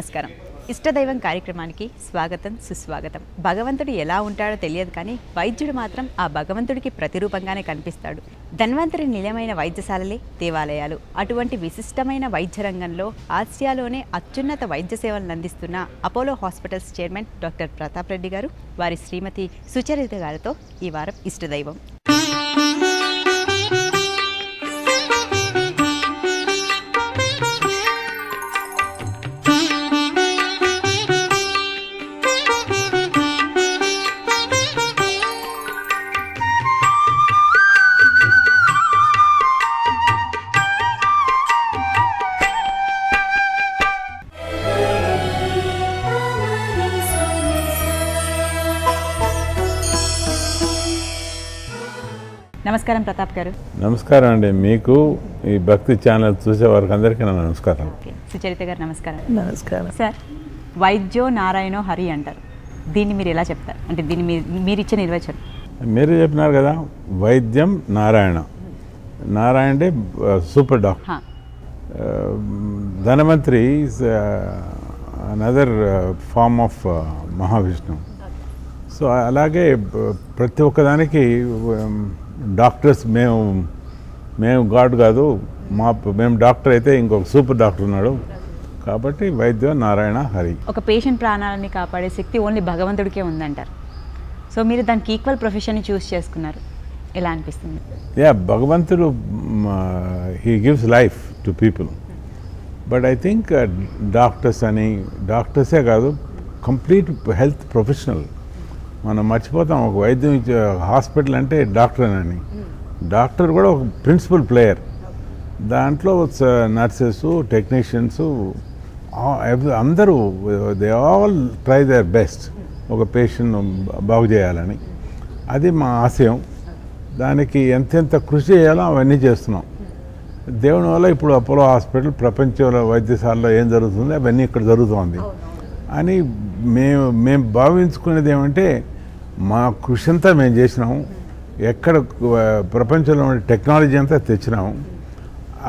నమస్కారం. ఇష్టదైవం కార్యక్రమానికి స్వాగతం, సుస్వాగతం. భగవంతుడు ఎలా ఉంటాడో తెలియదు, కానీ వైద్యుడు మాత్రం ఆ భగవంతుడికి ప్రతిరూపంగానే కనిపిస్తాడు. ధన్వంతరి నిలయమైన వైద్యశాలలే దేవాలయాలు. అటువంటి విశిష్టమైన వైద్య రంగంలో ఆసియాలోనే అత్యున్నత వైద్య సేవలను అందిస్తున్న Apollo hospitals chairman doctor Pratap Reddy గారు, వారి శ్రీమతి సుచరిత గారితో ఈ వారం ఇష్టదైవం. నమస్కారం ప్రతాప్ గారు. నమస్కారం అండి. మీకు ఈ భక్తి ఛానల్ చూసే వారికి అందరికీ నా నమస్కారం. సుచరిత గారు నమస్కారం. నమస్కారం సార్, వైద్యో నారాయణో హరి అంటారు. దీన్ని మీరు ఎలా చెప్తారు? అంటే దీన్ని మీరు ఇచ్చే నిర్వచనం. మీరు చెప్పినారు కదా, వైద్యం నారాయణ. నారాయణ అంటే super doctor. Dhanvantari is another form of Mahavishnu. So అలాగే ప్రతి ఒక్కదానికి డాక్టర్స్ మేము గాడ్ కాదు, మేము డాక్టర్ అయితే ఇంకొక సూపర్ డాక్టర్ ఉన్నాడు. కాబట్టి వైద్యం నారాయణ హరి. ఒక పేషెంట్ ప్రాణాలని కాపాడే శక్తి ఓన్లీ భగవంతుడికే ఉందంటారు. సో మీరు దానికి ఈక్వల్ ప్రొఫెషన్ని చూస్ చేసుకున్నారు, ఎలా అనిపిస్తుంది? భగవంతుడు he gives life to people. But I think డాక్టర్సే కాదు, కంప్లీట్ హెల్త్ ప్రొఫెషనల్. మనం మర్చిపోతాం, ఒక వైద్యం హాస్పిటల్ అంటే డాక్టర్ అని. డాక్టర్ కూడా ఒక ప్రిన్సిపల్ ప్లేయర్. దాంట్లో నర్సెస్, టెక్నీషియన్స్ అందరూ they all try their best ఒక పేషెంట్ బాగు చేయాలని. అది మా ఆశయం. దానికి ఎంతెంత కృషి చేయాలో అవన్నీ చేస్తున్నాం. దేవుని వల్ల ఇప్పుడు అపోలో హాస్పిటల్ ప్రపంచంలో వైద్యశాలలో ఏం జరుగుతుంది అవన్నీ ఇక్కడ జరుగుతుంది అని మేము భావించుకునేది ఏమంటే, మా కృషి అంతా మేము చేసినాము. ఎక్కడ ప్రపంచంలో ఉండే టెక్నాలజీ అంతా తెచ్చినాము.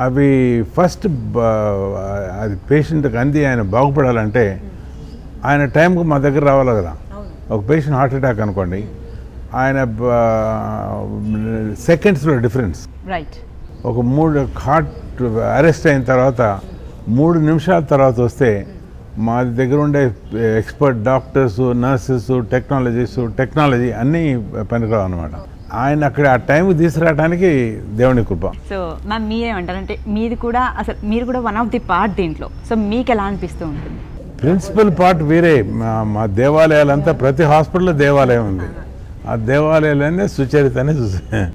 అవి ఫస్ట్ అది పేషెంట్కి అంది ఆయన బాగుపడాలంటే ఆయన టైంకి మా దగ్గర రావాలి కదా. ఒక పేషెంట్ హార్ట్ అటాక్ అనుకోండి, ఆయన సెకండ్స్లో డిఫరెన్స్. రైట్. ఒక 3 హార్ట్ అరెస్ట్ అయిన తర్వాత 3 నిమిషాల తర్వాత వస్తే మా దగ్గర ఉండే ఎక్స్పర్ట్ డాక్టర్స్, నర్సెస్, టెక్నాలజీ అన్నీ పనికిరావు అనమాట. ఆయన అక్కడ ఆ టైంకి తీసుకురావడానికి దేవుని కృప. సో మ్యామ్, మీరేమంటారు? అంటే మీరు కూడా వన్ ఆఫ్ ది పార్ట్ దీంట్లో. సో మీకు ఎలా అనిపిస్తూ ఉంటుంది? ప్రిన్సిపల్ పార్ట్ వేరే. మా దేవాలయాలంతా ప్రతి హాస్పిటల్లో దేవాలయం ఉంది. ఆ దేవాలయాలనే సుచరితనే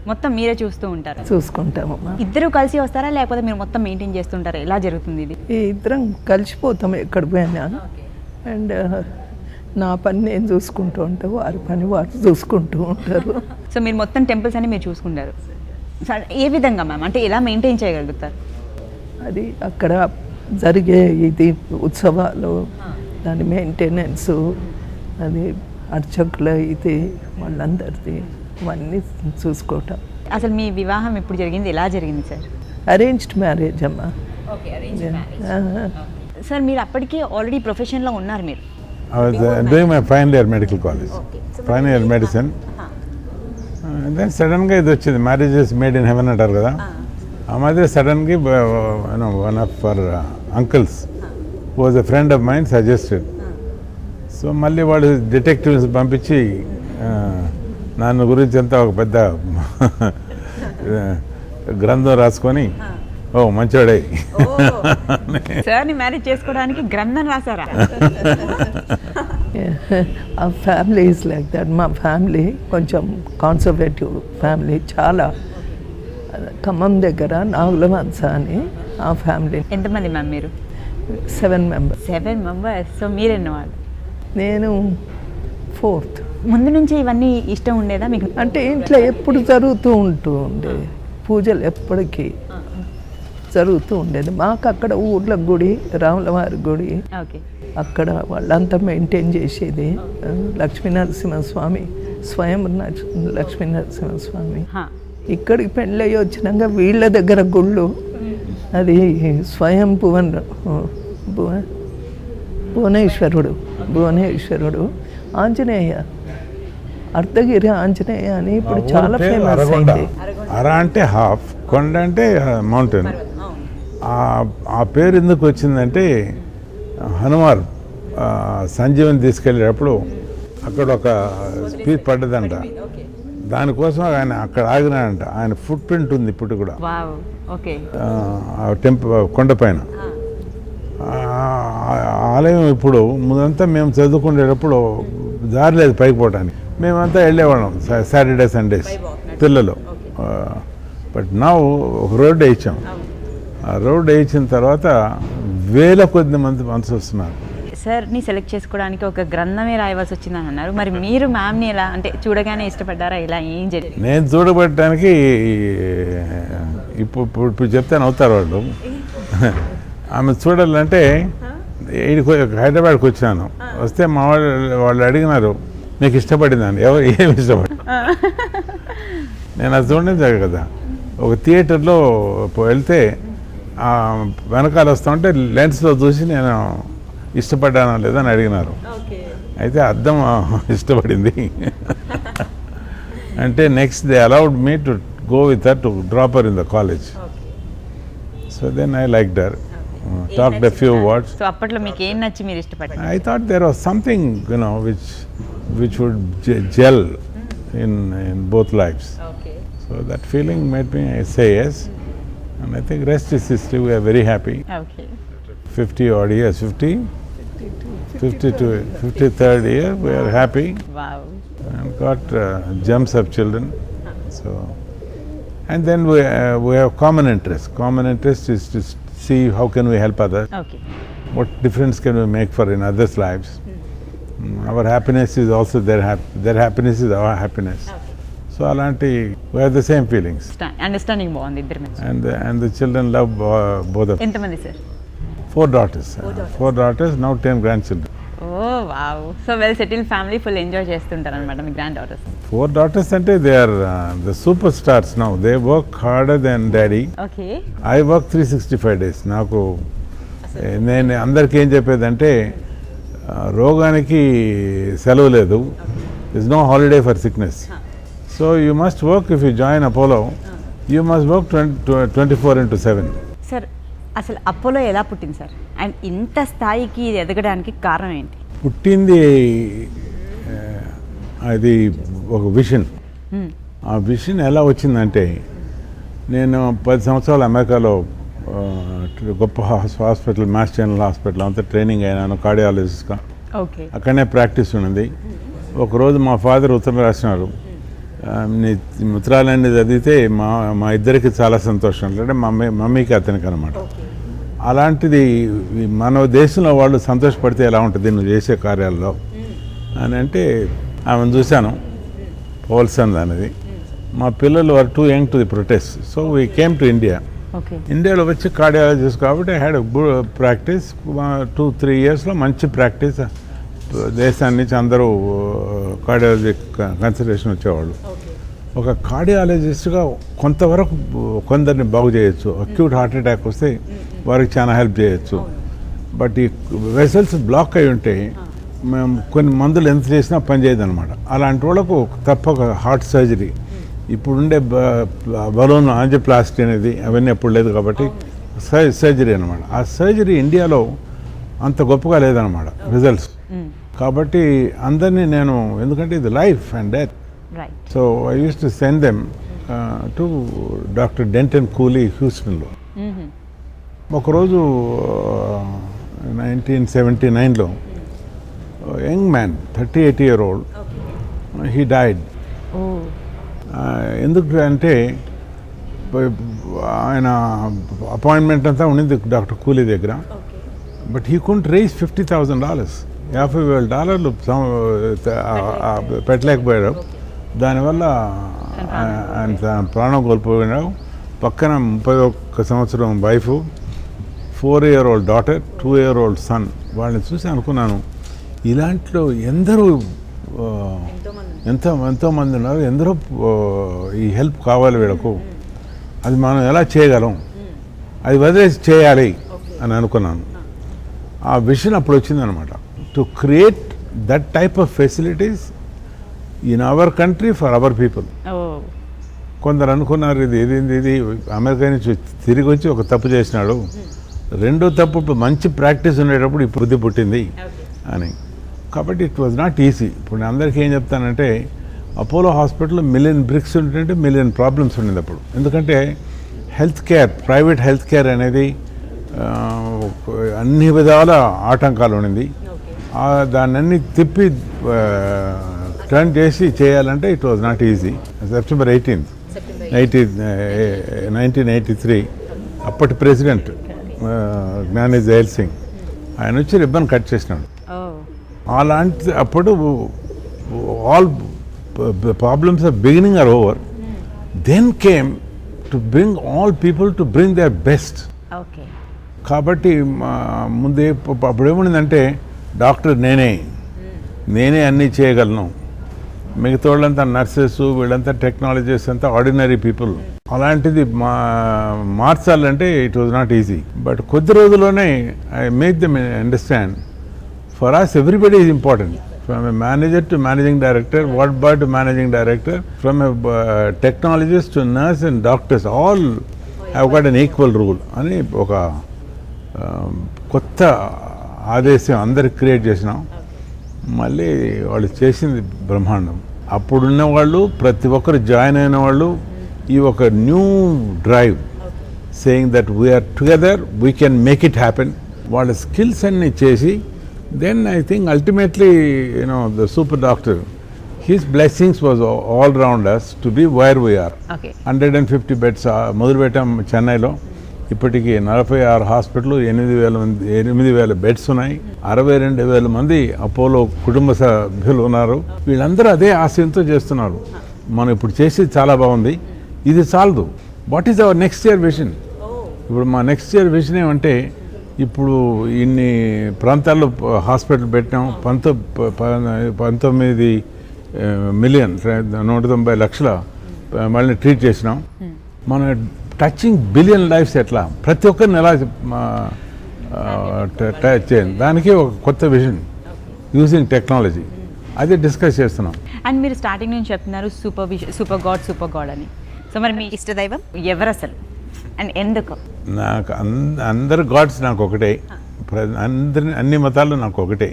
మొత్తం మీరే చూస్తూ ఉంటారు? చూసుకుంటాము. ఇద్దరు కలిసి వస్తారా, లేకపోతే మీరు మొత్తం మెయింటైన్ చేస్తుంటారా? ఎలా జరుగుతుంది ఇది? ఇద్దరం కలిసిపోతాం ఎక్కడ పోయినా. అండ్ నా పని నేను చూసుకుంటూ ఉంటాను, వారి పని వారు చూసుకుంటూ ఉంటారు. సో మీరు మొత్తం టెంపుల్స్ అని మీరు చూసుకుంటారు. ఏ విధంగా మ్యామ్, అంటే ఎలా మెయింటైన్ చేయగలుగుతారు? అది అక్కడ జరిగే ఇది ఉత్సవాలు, దాని మెయింటెనెన్స్, అది అర్చకుల ఇది వాళ్ళందరిది అవన్నీ చూసుకోవటం. అసలు మీ వివాహం ఎప్పుడు జరిగింది, ఎలా జరిగింది సార్? అరేంజ్డ్ మ్యారేజ్ అమ్మా. సార్ మీరు అప్పటికే ఆల్రెడీ ప్రొఫెషన్లో ఉన్నారు. మీరు I was doing my final year medical college, final year medicine. Then సడన్గా ఇది వచ్చింది, మ్యారేజెస్ మేడ్ ఇన్ హెవెన్ అంటారు కదా. ఆ మధ్య సడన్గా one of our uncle's was a friend of mind suggested. So మళ్ళీ వాడు డిటెక్టివ్స్ పంపించి నన్ను గురించి అంతా ఒక పెద్ద గ్రంథం రాసుకొని, ఓ మంచోడే సార్ని మ్యారేజ్ చేసుకోవడానికి గ్రంథం రాసారా? ఆ ఫ్యామిలీ ఈజ్ లైక్ దట్. మా ఫ్యామిలీ కొంచెం కాన్సర్వేటివ్ ఫ్యామిలీ. చాలా ఖమ్మం దగ్గర నాగులవంశ అని ఆ ఫ్యామిలీ. ఎంతమంది మ్యామ్ మీరు? 7 members. 7 members. సో మీరెన్న వాళ్ళు? నేను 4th. ముందు నుంచి ఇవన్నీ ఇష్టం ఉండేదా మీకు? అంటే ఇంట్లో ఎప్పుడు జరుగుతూ ఉండే పూజలు ఎప్పటికీ జరుగుతూ ఉండేది. మాకు అక్కడ ఊర్ల గుడి, రాములవారి గుడి, అక్కడ వాళ్ళంతా మెయింటైన్ చేసేది. లక్ష్మీనరసింహస్వామి, స్వయం లక్ష్మీనరసింహస్వామి. ఇక్కడికి పెళ్ళి వచ్చినాక వీళ్ళ దగ్గర గుళ్ళు, అది స్వయం భువన్ భువనేశ్వరుడు ఆంజనేయ, అర్ధగిరి ఆంజనేయ అని ఇప్పుడు చాలా పేరు ఫేమస్ అరగొండ. అయింది. అర అంటే హాఫ్, కొండ అంటే మౌంటైన్. ఆ పేరు ఎందుకు వచ్చిందంటే హనుమార్ సంజీవని తీసుకెళ్ళేటప్పుడు అక్కడ ఒక స్పీచ్ పడ్డదంట. దానికోసం ఆయన అక్కడ ఆగినాడంట. ఆయన ఫుట్ ప్రింట్ ఉంది ఇప్పుడు కూడా వావ్, ఓకే. కొండపైన. ఆలయం ఇప్పుడు ముందంతా మేము చదువుకునేటప్పుడు దారి లేదు పైకి పోవడానికి. మేమంతా వెళ్ళేవాళ్ళం సాటర్డే సండేస్ పిల్లలు. బట్ నా ఒక రోడ్డు వేయించాం. ఆ రోడ్డు వేయించిన తర్వాత వేల కొద్ది మంది మనసు వస్తున్నారు. సార్ని సెలెక్ట్ చేసుకోవడానికి ఒక గ్రంథమే రాయవలసి వచ్చిందని అన్నారు. మరి మీరు మ్యామ్ని ఎలా అంటే చూడగానే ఇష్టపడ్డారా? ఇలా ఏం జరిగింది? నేను చూడబట్టడానికి ఇప్పుడు చెప్తాను అవుతారు వాళ్ళు. ఆమె చూడాలంటే హైదరాబాద్కి వచ్చాను. వస్తే మా వాళ్ళు అడిగినారు మీకు ఇష్టపడిందని. ఎవరు ఏమి ఇష్టపడి నేను అది చూడలేదు కదా. ఒక థియేటర్లో వెళ్తే వెనకాల వస్తా ఉంటే లెన్స్లో చూసి నేను ఇష్టపడ్డానా లేదని అడిగినారు. అయితే అర్థం ఇష్టపడింది. అంటే next they allowed me to go with her to drop her in the college. So then I liked her, talked a few words. So అప్పట్లో మీకు ఏం నచ్చి మీరు ఇష్టపడ్డారు? I thought there was something, which would gel in both lives. Okay. So that feeling made me say yes, and I think rest is history. We are very happy. Okay. 50 odd years, 53rd year, we are happy wow. and got gems of children. So, and then we have common interest. Common interest is to see how can we help others. Okay. What difference can we make for in others' lives? Our happiness is also their happiness is our happiness. So alanti we have the same feelings, understanding బాగుంది ఇద్దరి మధ్య. and the children love both of them. ఎంతమంది sir? 4 daughters. 4 daughters, now 10 grandchildren. Oh wow. So well settle family, full enjoy చేస్తుంటారు అనమాట మీ grand daughters. 4 daughters ante they are the superstars now. They work harder than daddy. Okay. I work 365 days. నాకు నేను అందరికీ ఏం చెప్పేదంటే రోగానికి సెలవు లేదు. There is no holiday for sickness. So you must work. If you join Apollo, you must work 24/7. Sir అసలు Apollo ఎలా పుట్టింది సార్? అండ్ ఇంత స్థాయికి ఇది ఎదగడానికి కారణం ఏంటి? పుట్టింది అది ఒక విషన్. ఆ విషన్ ఎలా వచ్చిందంటే నేను 10 సంవత్సరాలు అమెరికాలో గొప్ప హాస్పిటల్, మాస్ జనరల్ హాస్పిటల్ అంతా ట్రైనింగ్ అయినాను కార్డియాలజిస్ట్గా. ఓకే. అక్కడనే ప్రాక్టీస్ ఉన్నది. ఒకరోజు మా ఫాదర్ ఉత్తరం రాసినారు. నీ ఉత్తరాలన్నీ చదివితే మా ఇద్దరికి చాలా సంతోషం. అంటే మమ్మీకి అతనికి అనమాట. అలాంటిది మన దేశంలో వాళ్ళు సంతోషపడితే ఎలా ఉంటుంది నువ్వు చేసే కార్యాల్లో అని అంటే ఆమెను చూశాను. పోల్సన్ అనేది. మా పిల్లలు are too young to the protest. So we came to India. Okay. ఇండియాలో వచ్చి కార్డియాలజిస్ట్ కాబట్టి ఐ హ్యాడ్ ప్రాక్టీస్ 2-3 ఇయర్స్లో మంచి ప్రాక్టీస్. దేశాన్ని నుంచి అందరూ కార్డియాలజీ కన్సల్టేషన్ వచ్చేవాళ్ళు. ఒక కార్డియాలజిస్ట్గా కొంతవరకు కొందరిని బాగు చేయొచ్చు. అక్యూట్ హార్ట్ అటాక్ వస్తే వారికి చాలా హెల్ప్ చేయొచ్చు. బట్ ఈ వెసల్స్ బ్లాక్ అయి ఉంటే మేము కొన్ని మందులు ఎంత చేసినా పనిచేయదు అనమాట. అలాంటి వాళ్ళకు తప్పక హార్ట్ సర్జరీ. ఇప్పుడుండే బలూన్ యాంజియోప్లాస్టీ అనేది అవన్నీ ఎప్పుడు లేదు కాబట్టి సర్జరీ అనమాట. ఆ సర్జరీ ఇండియాలో అంత గొప్పగా లేదనమాట రిజల్ట్స్. కాబట్టి అందరినీ నేను, ఎందుకంటే ఇది life and death. So I use to send them to doctor Denton Cooley హ్యూస్టన్లో. ఒకరోజు 1979లో young man 38 year old he died. ఎందుకు అంటే ఆయన అపాయింట్మెంట్ అంతా ఉండింది డాక్టర్ కూలీ దగ్గర. But he couldn't raise $50,000. $50,000 పెట్టలేకపోయాడు. దానివల్ల ఆయన ప్రాణం కోల్పోయినాడు. పక్కన 31 సంవత్సరం wife, 4 year old daughter, 2 year old son. వాళ్ళని చూసి అనుకున్నాను ఇలాంటిలో ఎంతోమంది ఉన్నారు. ఎందరో ఈ హెల్ప్ కావాలి వీళ్ళకు. అది మనం ఎలా చేయగలం, అది వదిలేసి చేయాలి అని అనుకున్నాను. ఆ విషన్ అప్పుడు వచ్చిందనమాట, to create that type of facilities in our country for our people. ఓ కొందరు అనుకున్నారు ఇది అమెరికా నుంచి తిరిగి వచ్చి ఒక తప్పు చేసినాడు, రెండో తప్పు ఇప్పుడు మంచి ప్రాక్టీస్ ఉండేటప్పుడు ఇప్పుడు బుద్ధి పుట్టింది అని. కాబట్టి ఇట్ వాజ్ నాట్ ఈజీ. ఇప్పుడు నేను అందరికీ ఏం చెప్తానంటే, అపోలో హాస్పిటల్లో మిలియన్ బ్రిక్స్ ఉంటుంటే మిలియన్ ప్రాబ్లమ్స్ ఉండేది అప్పుడు. ఎందుకంటే health care, private health care అనేది అన్ని విధాల ఆటంకాలు ఉండింది. దాన్ని అన్ని తిప్పి టర్న్ చేసి చేయాలంటే it was not easy. September 18th 1983 అప్పటి ప్రెసిడెంట్ జ్ఞాని జైల్ సింగ్ ఆయన వచ్చి రిబ్బన్ కట్ చేసినాడు. అలాంటి అప్పుడు all problems are beginning are over. Then came to bring all people to bring their best. Okay. కాబట్టి ముందే అప్పుడు ఏముండిందంటే, డాక్టర్ నేనే అన్నీ చేయగలను, మిగతా వాళ్ళంతా నర్సెస్, వీళ్ళంతా టెక్నాలజీస్ అంతా ఆర్డినరీ పీపుల్. అలాంటిది మార్చాలంటే it was not easy. But కొద్ది రోజుల్లోనే I make them understand, for us everybody is important, from a manager to managing director, ward boy to managing director, from a technologist to nurse and doctors, all have got an equal rule అని ఒక కొత్త ఆదేశం అందరికి create చేసినాం. మళ్ళీ వాళ్ళు చేసింది బ్రహ్మాండం. అప్పుడున్న వాళ్ళు ప్రతి ఒక్కరు జాయిన్ అయిన వాళ్ళు ఈ ఒక new drive, saying that we are together, we can make it happen. వాళ్ళ స్కిల్స్ అన్నీ చేసి, then I think ultimately, the super doctor, his blessings was all around us to be where we are. Okay. 150 beds మొదలుపెట్టాం చెన్నైలో. ఇప్పటికీ 46 hospital, 8,000 beds ఉన్నాయి, 62,000 మంది Apollo కుటుంబ సభ్యులు ఉన్నారు. వీళ్ళందరూ అదే ఆశయంతో చేస్తున్నారు. మనం ఇప్పుడు చేసేది చాలా బాగుంది, ఇది చాలదు. What is our next year vision? ఇప్పుడు మా నెక్స్ట్ ఇయర్ విజన్ ఏమంటే, ఇప్పుడు ఇన్ని ప్రాంతాల్లో హాస్పిటల్ పెట్టినాం, 19 మిలియన్ 190 లక్షల మళ్ళీ ట్రీట్ చేసినాం. మన టచింగ్ బిలియన్ లైఫ్స్ ఎట్లా, ప్రతి ఒక్కరిని ఎలా టచ్ చేయండి, దానికి ఒక కొత్త విజన్ యూజింగ్ టెక్నాలజీ, అదే డిస్కస్ చేస్తున్నాం. అండ్ మీరు స్టార్టింగ్ నుంచి చెప్తున్నారు సూపర్ గాడ్ అని. సో మరి మీ ఇష్టదైవం ఎవరు అసలు, అండ్ ఎందుకు? నాకు అందరు గాడ్స్ నాకు ఒకటే, అన్ని మతాలు నాకు ఒకటే.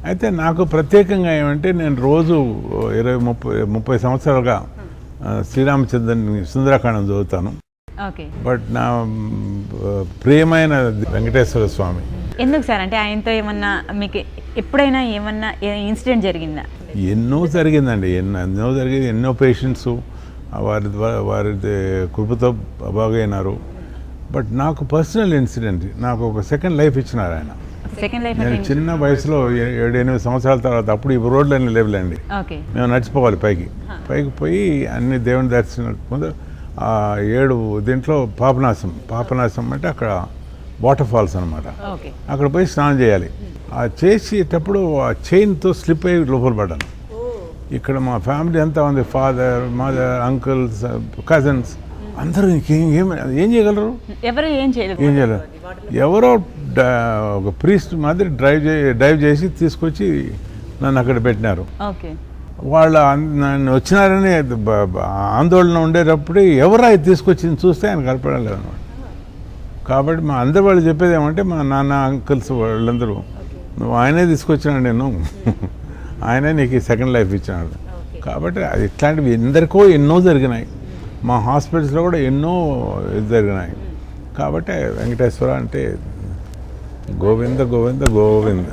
అయితే నాకు ప్రత్యేకంగా ఏమంటే, నేను రోజు 20-30 సంవత్సరాలుగా శ్రీరామచంద్రుని సుందరకాండం చదువుతాను. ఓకే. బట్ నా ప్రియమైన వెంకటేశ్వర స్వామి. ఎందుకు సార్? అంటే ఆయనతో ఏమన్నా మీకు ఎప్పుడైనా ఏమన్నా ఇన్సిడెంట్ జరిగిందా? ఎన్నో జరిగిందండి, ఎన్నో పేషెంట్స్ వారి కృపతో బాగైనారు. బట్ నాకు పర్సనల్ ఇన్సిడెంట్, నాకు ఒక సెకండ్ లైఫ్ ఇచ్చినారు ఆయన. Second life? నేను చిన్న వయసులో 7-8 సంవత్సరాల తర్వాత, అప్పుడు ఈ రోడ్లన్నీ లేవులేండి, మేము నడిచిపోవాలి పైకి పోయి అన్ని దేవుని దర్శనం ముందు 7 దీంట్లో పాపనాశం అంటే అక్కడ వాటర్ ఫాల్స్ అనమాట. అక్కడ పోయి స్నానం చేయాలి. ఆ చేసేటప్పుడు ఆ చైన్తో స్లిప్ అయ్యి లోపల పడ్డాను. ఇక్కడ మా ఫ్యామిలీ అంతా ఉంది, ఫాదర్, మదర్, అంకుల్స్, కజిన్స్, అందరూ ఏం చేయగలరు? ఏం చేయలేరు. ఎవరో ఒక ప్రీస్ట్ మాదిరి డ్రైవ్ చేసి తీసుకొచ్చి నన్ను అక్కడ పెట్టినారు. వాళ్ళు నన్ను వచ్చినారని ఆందోళన ఉండేటప్పుడు ఎవరు అది తీసుకొచ్చింది చూస్తే ఆయన కనపడలేదు అనమాట. కాబట్టి మా అందరు వాళ్ళు చెప్పేది ఏమంటే, మా నాన్న, అంకుల్స్ వాళ్ళందరూ, నువ్వు ఆయనే తీసుకొచ్చినాడు, నేను ఆయనే నీకు ఈ సెకండ్ లైఫ్ ఇచ్చినాడు. కాబట్టి అది ఇట్లాంటివి ఎందరికో ఎన్నో జరిగినాయి. మా హాస్పిటల్స్లో కూడా ఎన్నో జరిగినాయి. కాబట్టి వెంకటేశ్వర అంటే గోవింద గోవింద గోవింద.